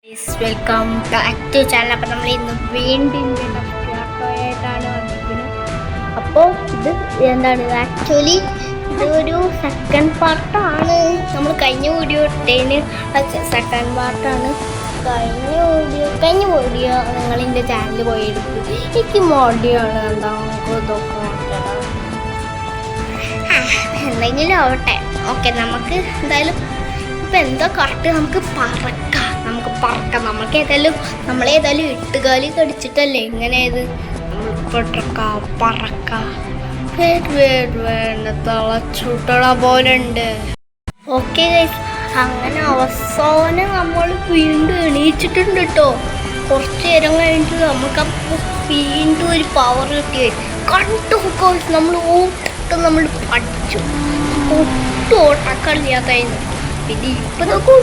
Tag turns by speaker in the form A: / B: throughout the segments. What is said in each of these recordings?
A: Welcome back to channel. അപ്പം നമ്മൾ ഇന്ന് വീണ്ടും ആയിട്ടാണ് വന്നിരിക്കുന്നത്. അപ്പോൾ ഇത് എന്താണ് ആക്ച്വലി ഇതൊരു സെക്കൻഡ് പാർട്ടാണ്. നമ്മൾ കഴിഞ്ഞ വീഡിയോ ഇട്ടതിന് സെക്കൻഡ് പാർട്ടാണ്. കഴിഞ്ഞ വീഡിയോ നിങ്ങളിൻ്റെ ചാനലിൽ പോയി എടുക്കും. എനിക്ക് മോഡിയാണ് എന്താ നമുക്ക് ഇതൊക്കെ നോക്കണം. എന്തെങ്കിലും ആവട്ടെ. ഓക്കെ, നമുക്ക് എന്തായാലും ഇപ്പം എന്താ കറക്റ്റ് നമുക്ക് പറക്കാം. നമ്മളേതായാലും എട്ടുകാലി കടിച്ചിട്ടല്ലേ ഇങ്ങനെ ഇത് തളച്ചുട്ടണ പോലെ ഉണ്ട്. ഓക്കെ ഗൈസ്, അങ്ങനെ അവസാനം നമ്മൾ വീണ്ടും എണീച്ചിട്ടുണ്ട് കേട്ടോ. കുറച്ച് നേരം കഴിഞ്ഞിട്ട് നമുക്കപ്പോൾ വീണ്ടും ഒരു പവർ കിട്ടി. കണ്ടു ഗൈസ്, നമ്മൾ പഠിച്ചു. ഒട്ടും ഓട്ടക്കളിയാത്തായിരുന്നു. പിന്നെ ഇപ്പം നോക്കൂ,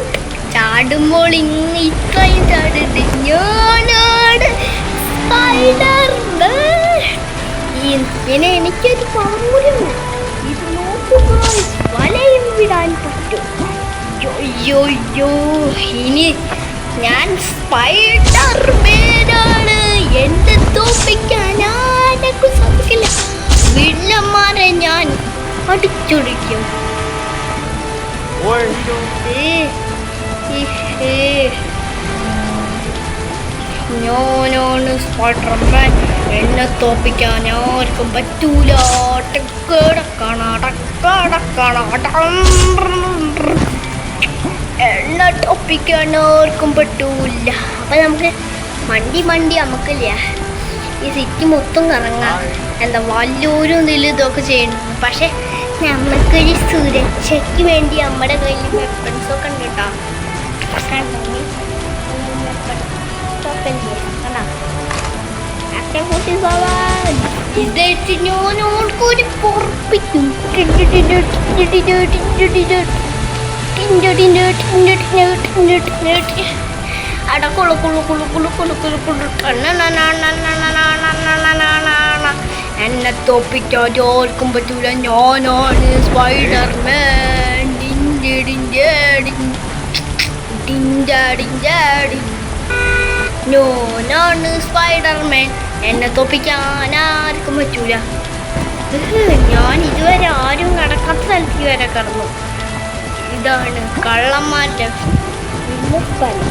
A: ചാടുമ്പോൾ ഇത്രയും ചാടുണ്ട്. ഞാനാണ് സ്പൈഡർമാൻ. പിന്നെ എനിക്കൊരു പവറും ഇത് നോക്കുക, വലയും വിടാൻ പറ്റും. അയ്യോ, ഇനി ഞാൻ സ്പൈഡർമാനാണ്. എന്റെ തോപ്പിക്കാൻ ആരെക്കും സാധിക്കില്ല. വില്ലന്മാരെ ഞാൻ അടിച്ചൊടിക്കും. ഞാനാണ് സ്പൈഡർമാൻ. എന്നെ തോപ്പിക്കാൻ ആർക്കും പറ്റൂല. എന്നെ തോപ്പിക്കാൻ ആർക്കും പറ്റൂല. അപ്പം നമുക്ക് മണ്ടി നമുക്കില്ല ഈ സിറ്റി മൊത്തം കറങ്ങാം. എന്താ വല്ലൂരും ഇതിലും ഇതൊക്കെ ചെയ്യണം. പക്ഷെ നമുക്കൊരു സുരക്ഷയ്ക്ക് വേണ്ടി നമ്മുടെ കയ്യിൽ വെപ്പൺസൊക്കെ ഉണ്ട് കേട്ടോ. ഇതായിട്ട് ഞാൻ ഓൾക്കൊരു പൊറപ്പിക്കും. എന്നെ തോപ്പിക്കാൻ ഓർക്കും പറ്റൂല. ഞാനാണ് സ്പൈഡർമാൻ. ഞാനാണ് സ്പൈഡർമാൻ. എന്നെ തോപ്പിക്കാൻ ആർക്കും പറ്റൂല. ഞാൻ ഇതുവരെ ആരും കടക്കാത്ത സ്ഥലത്ത് വരെ കടന്നു. ഇതാണ് കള്ളന്മാരുടെ സ്ഥലം.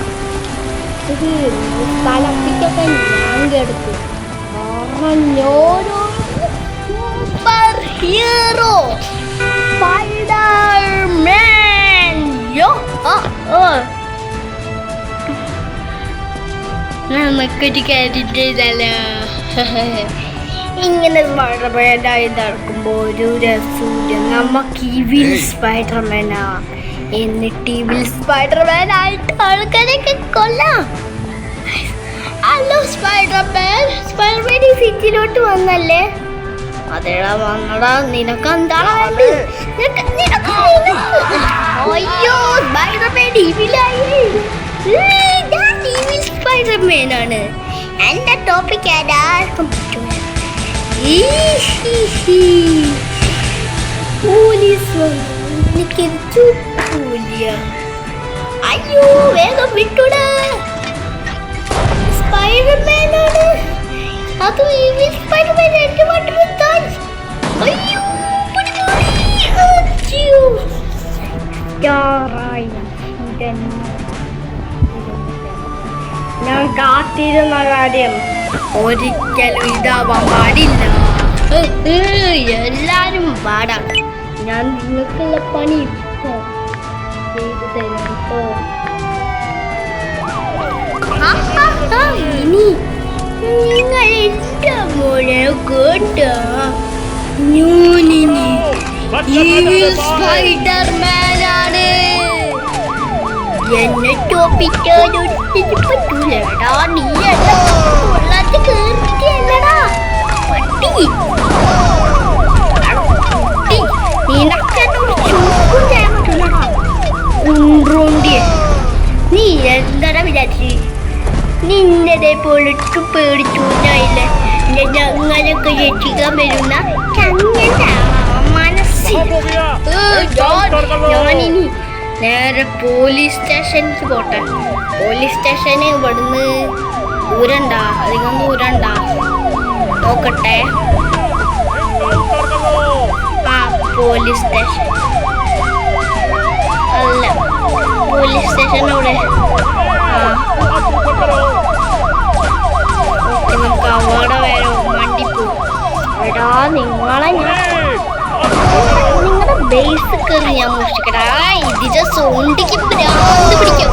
A: സ്ഥലത്തേക്കൊക്കെ ഞാൻ കിടക്കും. Super hero Spiderman. നമുക്കൊരു കാര്യം ചെയ്താലോ? ഇങ്ങനെ സ്പൈഡർമാനായി നടക്കുമ്പോൾ ഒരു രസൂര്. നമുക്ക് ഇവിൽ സ്പൈഡർമാനാ. എന്നിട്ട് ഇവിൽ സ്പൈഡർമാനായിട്ട് ആൾക്കാരൊക്കെ കൊല്ലാം. Hello Spiderman. സ്പൈഡർമാൻ ഈ സിറ്റിയിലോട്ട് വന്നല്ലേ? അതേടാ വന്നടാ. നിനക്ക് എന്താണ് വേണ്ടത്? അയ്യോ, സ്പൈഡർമാൻ ഇവിലായി. സ്പൈഡർമാനാണ്. എന്റെ ടോപ്പിക് ആർക്കും പറ്റൂല. അയ്യോ, വേഗം വിട്ടൂടാ. സ്പൈഡർമാനാണ്. അത് സ്പൈഡർമാൻ എന്റെ വട്ടമെത്താൻ. അയ്യോ, ഞാൻ കാത്തിരുന്ന കാര്യം ഒരിക്കലും ഇതാവാൻ പാടില്ല. എല്ലാരും പാടാം. ഞാൻ നിങ്ങൾക്കുള്ള പണി ഇപ്പോ ചെയ്തു തരാം. ഇനി നിങ്ങൾ എന്റെ മോനെ കേട്ട ഞാനിനി സ്പൈഡർമാനാണ്. എന്നെ ടോപ്പിക്കാൻ ഒരിക്കലും പറ്റൂലടാ. നീ എന്നെ കൊള്ളാത്ത കേറിയല്ലടാ പട്ടി. നിനക്കെന്നോട് ചോക്കും ചെയ്യാൻ പറ്റൂലടാ ഉണ്ട്രോണ്ടിയെ. നീ എന്താടാ വിചാരിച്ച്? നിന്നെ പോലിട്ട് പേടിച്ചു ഞായില്ലേ? ഞങ്ങളൊക്കെ രക്ഷിക്കാൻ വരുന്ന ചങ്ങന്റെ മനസ്സിൽ ഞാനിനി നേരെ പോലീസ് സ്റ്റേഷനിലേക്ക് പോട്ടെ. പോലീസ് സ്റ്റേഷന് ഇവിടുന്ന് ദൂരണ്ടാ? അധികം ദൂരണ്ടാ? നോക്കട്ടെ. ആ പോലീസ് സ്റ്റേഷൻ അല്ല, പോലീസ് സ്റ്റേഷൻ അവിടെ. നമുക്ക് അവിടെ വരെ വണ്ടി പോകും. എടാ നിങ്ങളെ നിങ്ങളുടെ ബേസ് കയറി ഞാൻ മോഷ്ടിക്കടാ. ഇതിന്റെ സോണ്ടിക്ക് ഭ്രാന്ത് പിടിക്കും.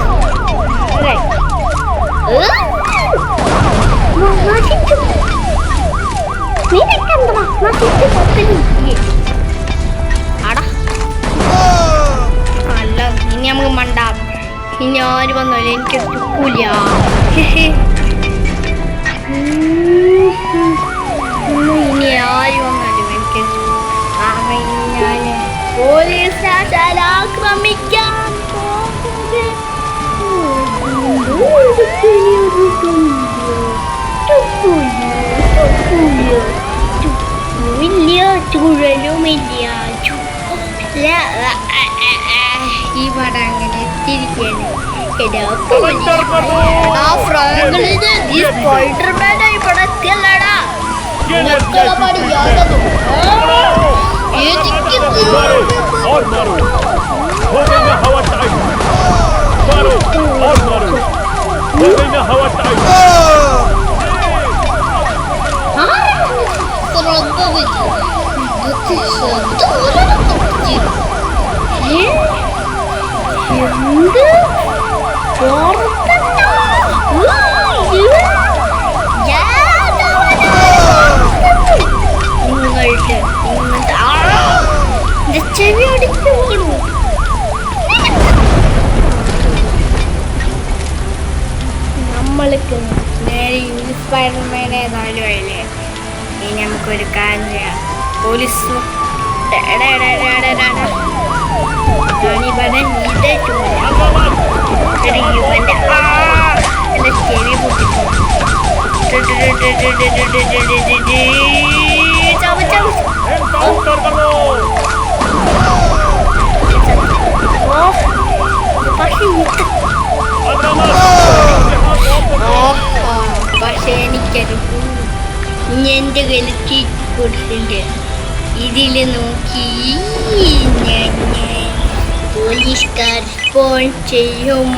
A: അല്ല ഇനി നമുക്ക് മണ്ടാം. ഇനി ആര് വന്നാലും എനിക്ക് കിട്ടൂല. ഇനി ആര് വന്നാലും എനിക്ക് ഞാൻ പോലീസ് സ്റ്റേഷൻ ആക്രമിക്കാൻ ചുഴലുമില്ല. ഈ പടം അങ്ങനെ എത്തിയിരിക്കുകയാണ്. സ്പൈഡർമാനായി ഇവിടെ എത്തിയല്ലടാ. ചെവി അടിച്ചു പോകണു. നമ്മൾക്ക് നേരെ സ്പൈഡർമാൻ ഏതായാലും ആയില്ലേ. ഇനി നമുക്കൊരു കാര്യം ചെയ്യാം. പോലീസ് എന്റെ ചെവി പൊട്ടിപ്പോ. പക്ഷെ എനിക്കറിയൂ എന്റെ കയ്യിൽ ചീറ്റ് കൊടുത്തിട്ടുണ്ട്. ഇതില് നോക്കി പോലീസുകാർ ഫോൺ ചെയ്യും.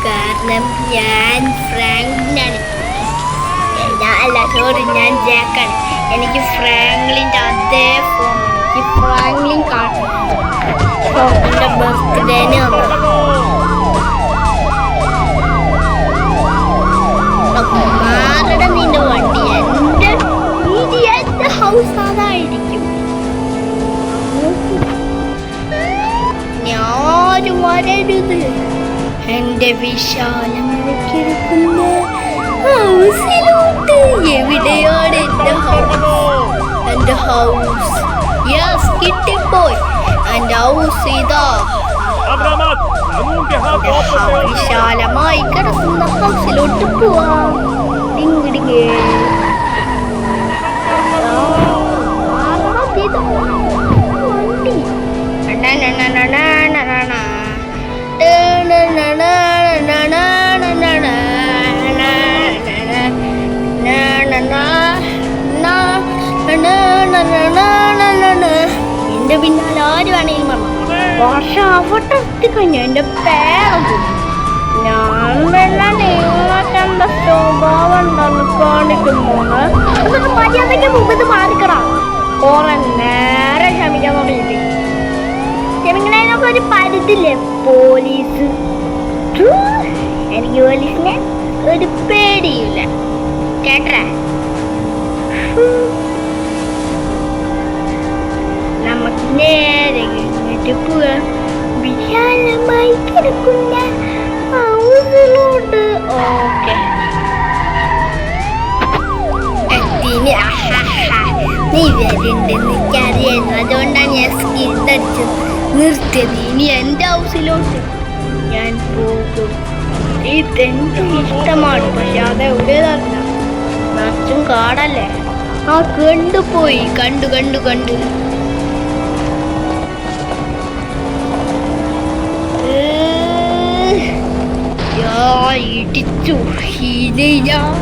A: കാരണം ഞാൻ ഫ്രാങ്ക്ലിനാണ്. അല്ല സോറി, ഞാൻ ജാക്കാണ്. എനിക്ക് ഫ്രാങ്ക്ലിൻ്റെ അതേ ഫോൺ. എനിക്ക് ഫ്രാങ്ക്ലിൻ കാണും. എൻ്റെ ബർത്ത്ഡേന് മാറട നിന്റെ വണ്ടി. എന്റെ ഹൗസ് അതായിരിക്കും. ഞാനും വരരുത്. എന്റെ വിശാലമായി കിടക്കുന്ന ഹൗസിലോട്ട്. എവിടെയാണ് എന്റെ ഹൗസ്? എന്റെ ഹൗസ് യെസ് കിട്ടിപ്പോയി. എന്റെ ഹൗസ് ഇതാ. വിശാലമായി കിടക്കുന്ന ഹൗസിലോട്ട് പോവാം. ഡിങ്ങിടിങ്ങേ എന്റെ പിന്നാലെ ആര് വേണമെങ്കിലും പറഞ്ഞു. വർഷം അവിടെ എത്തിക്കഴിഞ്ഞു എന്റെ പേരത്. ഞാൻ പിന്നെ നിങ്ങൾക്കെന്താ സ്വഭാവം ഉണ്ടെന്ന് കാണിക്കുമ്പോന്ന് എന്നിട്ട് മര്യാദയ്ക്ക് മുമ്പ് മാറിക്കണം. കുറെ നേരം ക്ഷമിക്കാൻ തുടങ്ങിയിട്ട് ക്ഷമിക്കണതിനൊക്കെ ഒരു പരിധില്ലേ. പോലീസ് എനിക്ക് പോലീസിനെ ഒരു പേടിയില്ല കേട്ടേ. നമുക്ക് നേരെ ഇങ്ങോട്ട് പോവാം. വിശാലമായി കിടക്കുന്ന ഹൗസിലോട്ട്. ഓക്കെ നീ വരുന്നുണ്ടെന്ന് എനിക്കറിയായിരുന്നു. അതുകൊണ്ടാണ് ഞാൻ സ്കിൽഡടിച്ച് നിർത്തിയത്. ഇനി എൻ്റെ ഹൗസിലോട്ട് ഞാൻ പോകും. ഇതെന്തും ഇഷ്ടമാണ്. പക്ഷെ അതെവിടേതല്ല, നിറച്ചും കാടല്ലേ. ആ കണ്ടുപോയി. കണ്ടു ദാ ഇടിച്ചു. ഇത് ഞാൻ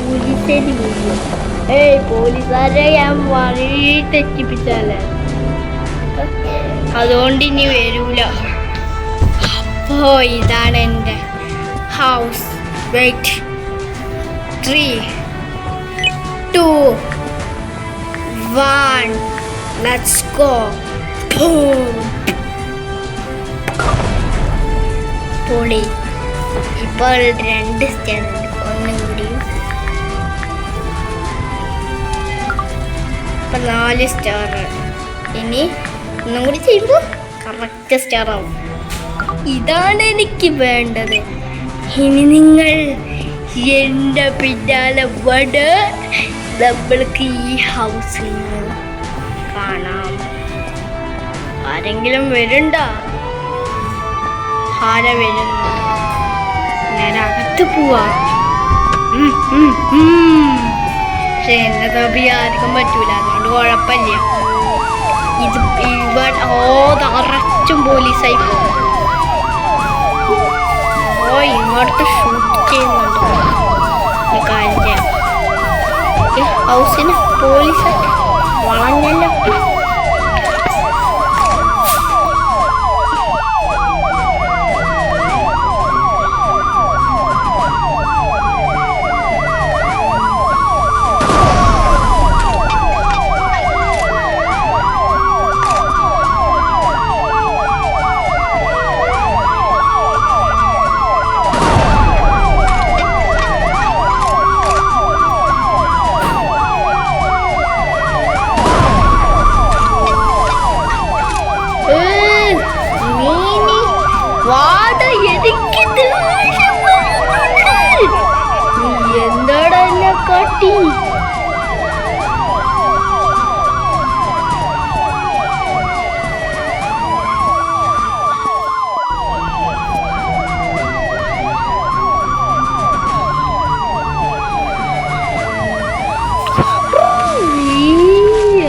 A: പോലീസേരി വീഴും. പോലീസുകാരെ ഞാൻ വഴി തെറ്റിപ്പിച്ചാലേ, അതുകൊണ്ട് ഇനി വരൂല. അപ്പോ ഇതാണ് എൻ്റെ ഹൗസ്. Wait, 3, 2, 1, let's go. പൊളി. ഇപ്പോൾ 2 സ്റ്റാർ ഉണ്ട്. ഒന്നും കൂടിയും ഇപ്പൊ 4 സ്റ്റാർ. ഇനി ഒന്നും കൂടി ചെയ്യുമ്പോൾ കറക്റ്റ് സ്റ്റാർ ആവും. ഇതാണ് എനിക്ക് വേണ്ടത്. ഇനി നിങ്ങൾ എൻ്റെ പിന്നാലെ വട, നമ്മൾക്ക് ഈ ഹൗസിൽ കാണാം. ആരെങ്കിലും വരുന്നുണ്ടോ? ആര വരുന്നു? ഞാൻ അകത്ത് പോവാ. പക്ഷെ എന്നെ തപ്പി ആർക്കും പറ്റൂല, അതുകൊണ്ട് കുഴപ്പമില്ല. ഇത് നിറച്ചും പോലീസായി പോകും. ഇങ്ങോട്ട് ഷൂട്ട് ചെയ്യുന്നുണ്ട്. കാര്യം ചെയ്യാം. ഈ ഹൗസിന് പോലീസ് വളഞ്ഞല്ലോ. എന്താടാ എന്നെ കാട്ടി?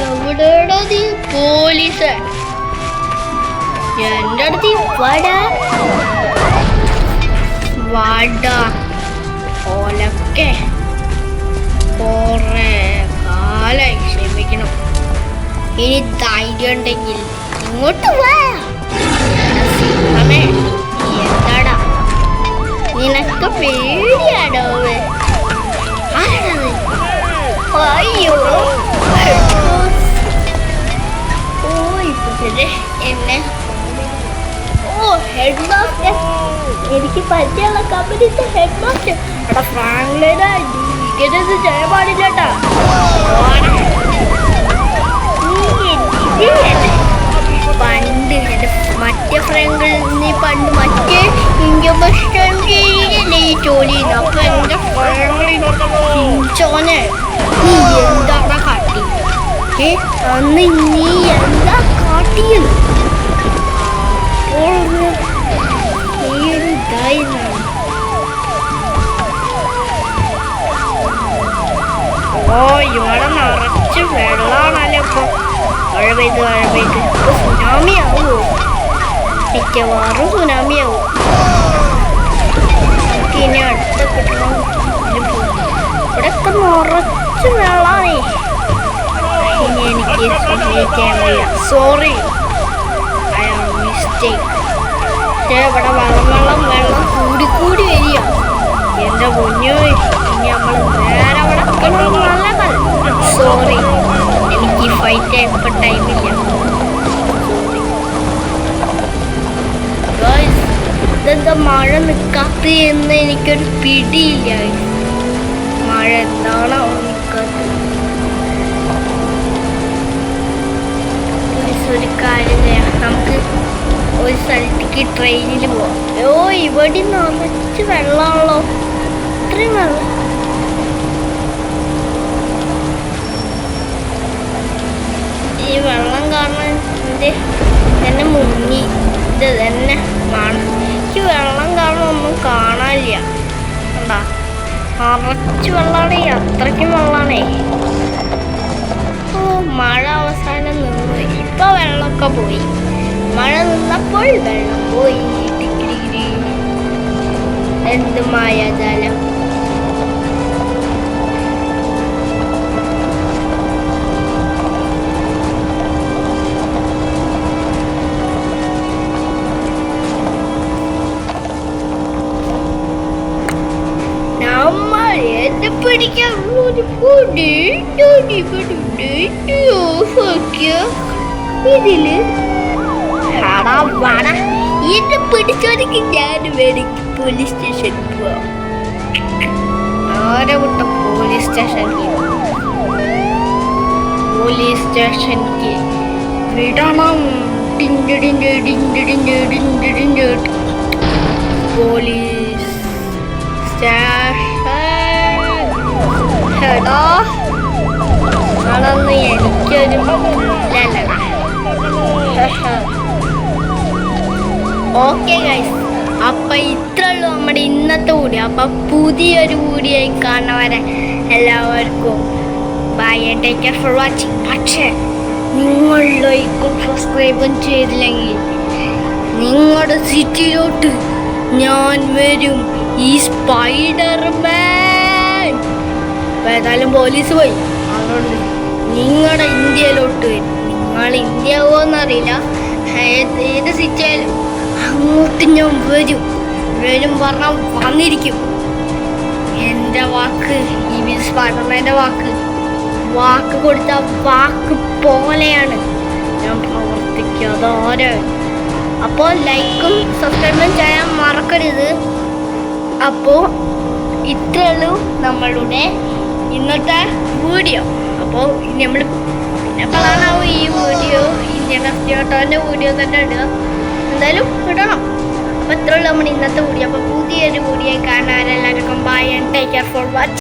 A: എവിടെടാ നീ പോലീസ്? എൻ്റെ അടുത്ത് വട ഓലൊക്കെ കൊറേ കാലായി ക്ഷമിക്കണം. ഇനി ധൈര്യം ഉണ്ടെങ്കിൽ ഇങ്ങോട്ട് വാ. എന്താടാ നിനക്ക് പേടിയാടോ? അയ്യോ എന്നെ ഹെഡ് മാസ്റ്റർ, എനിക്ക് പരിചയമുള്ള കമ്പനിത്തെ ഹെഡ് മാസ്റ്റർ. എടാ ഫ്രാങ്ക്ലിനാ, ഇങ്ങനെയൊന്നും ചെയ്യാൻ പാടില്ലട്ടാ. പണ്ട് എൻ്റെ മറ്റേ ഫ്രാങ്ക്ലിൻ, നീ പണ്ട് മറ്റേ ഇൻകമല്ലേ ഈ ജോലി ചെയ്യുന്നു. അപ്പൊ എൻ്റെ ഫ്രാങ്ക്ലിൻ ചോനെ നീ എന്താണ് കാട്ടി? അന്ന് നീ എന്താ കാട്ടിയത്? ഇവിടെ നിറച്ച് വെള്ളാണല്ലോ. ഇപ്പൊ മഴ പെയ്ത് സുനാമി ആവുമോ? മിക്കവാറും സുനാമി ആവും. ഇനി അടുത്ത കിട്ടണം. ഇവിടെയൊക്കെ നിറച്ച് വെള്ളാണേ. ഇനി എനിക്ക് സമ്മതിക്കാൻ വയ്യ. Sorry, I am mistake. ഇവിടെ വെള്ളം കൂടി വരിക. എൻ്റെ പൊന്നോ, ഇനി നമ്മൾ നേരെ അവിടെ സോറി, എനിക്ക് ഫൈറ്റ് ഇപ്പൊ ടൈമില്ല. ഇതെന്താ മഴ നിൽക്കാത്ത എന്ന് എനിക്കൊരു പിടിയില്ല. മഴ എന്താണോ നിൽക്കാത്തത്? ഒരു കാര്യം ചെയ്യാം, നമുക്ക് ഒരു സ്ഥലത്തേക്ക് ട്രെയിനിൽ പോവാം. ഇവിടെ നിറച്ച് വെള്ളമാണല്ലോ. ഇത്രയും വെള്ളം. ഈ വെള്ളം കാരണം എന്നെ മുങ്ങി. ഇത് തന്നെ ഈ വെള്ളം കാരണം ഒന്നും കാണാനില്ല. കണ്ടാ, നിറച്ച് വെള്ളമാണേ, അത്രയ്ക്കും വെള്ളമാണേ. മഴ അവസാനം നിന്ന് ഇപ്പൊ വെള്ളമൊക്കെ പോയി. മഴ നിന്നപ്പോൾ വെള്ളം പോയി. ടിക്കിടിക്കിടി. എന്ത് മായാജാലം. എന്നെ പിടിക്കാൻ ഇതില് എന്നെ പിടിച്ചോടെങ്കിൽ ഞാൻ വേണമെങ്കിൽ പോലീസ് സ്റ്റേഷനിൽ പോവാം. ആരെ വിട്ട പോലീസ് സ്റ്റേഷനിലേക്ക് വിടണം. പോലീസ് എടാ ആണെന്ന് എനിക്കൊരു ഓക്കെ ഗൈസ്, അപ്പൊ ഇത്രയുള്ളൂ നമ്മുടെ ഇന്നത്തെ വീഡിയോ. അപ്പൊ പുതിയൊരു വീഡിയോയിൽ കാണുന്നവരെ എല്ലാവർക്കും bye and take care for watching. പക്ഷേ നിങ്ങൾ ലൈക്കും സബ്സ്ക്രൈബും ചെയ്തില്ലെങ്കിൽ നിങ്ങളുടെ സിറ്റിയിലോട്ട് ഞാൻ വരും, ഈ സ്പൈഡർമാൻ. ഏതായാലും പോലീസ് പോയി, അതുകൊണ്ട് നിങ്ങളുടെ ഇന്ത്യയിലോട്ട് വരും. നിങ്ങൾ ഇന്ത്യ പോകുമെന്നറിയില്ല, ഏത് സിറ്റിയായാലും അങ്ങോട്ട് ഞാൻ വരും പറഞ്ഞാൽ വന്നിരിക്കും. എൻ്റെ വാക്ക്, ഈ സ്പൈഡർമാൻ്റെ വാക്ക് കൊടുത്ത വാക്ക് പോലെയാണ് ഞാൻ പ്രവർത്തിക്കാതെ. അപ്പോൾ ലൈക്കും സബ്സ്ക്രൈബും ചെയ്യാൻ മറക്കരുത്. അപ്പോൾ ഇത്രയുള്ളൂ നമ്മളുടെ ഇന്നത്തെ വീഡിയോ. അപ്പോൾ നമ്മൾ എപ്പോഴാണാവും ഈ വീഡിയോ, ഇന്ത്യൻ അസ്റ്റോട്ടോൻ്റെ വീഡിയോ തന്നെ ഇടുക, എന്തായാലും ഇടണം. അപ്പോൾ ഇത്രയുള്ളൂ നമ്മുടെ ഇന്നത്തെ വീഡിയോ. അപ്പോൾ പുതിയൊരു വീഡിയോ കാണാൻ എല്ലാവർക്കും bye and take care for watching.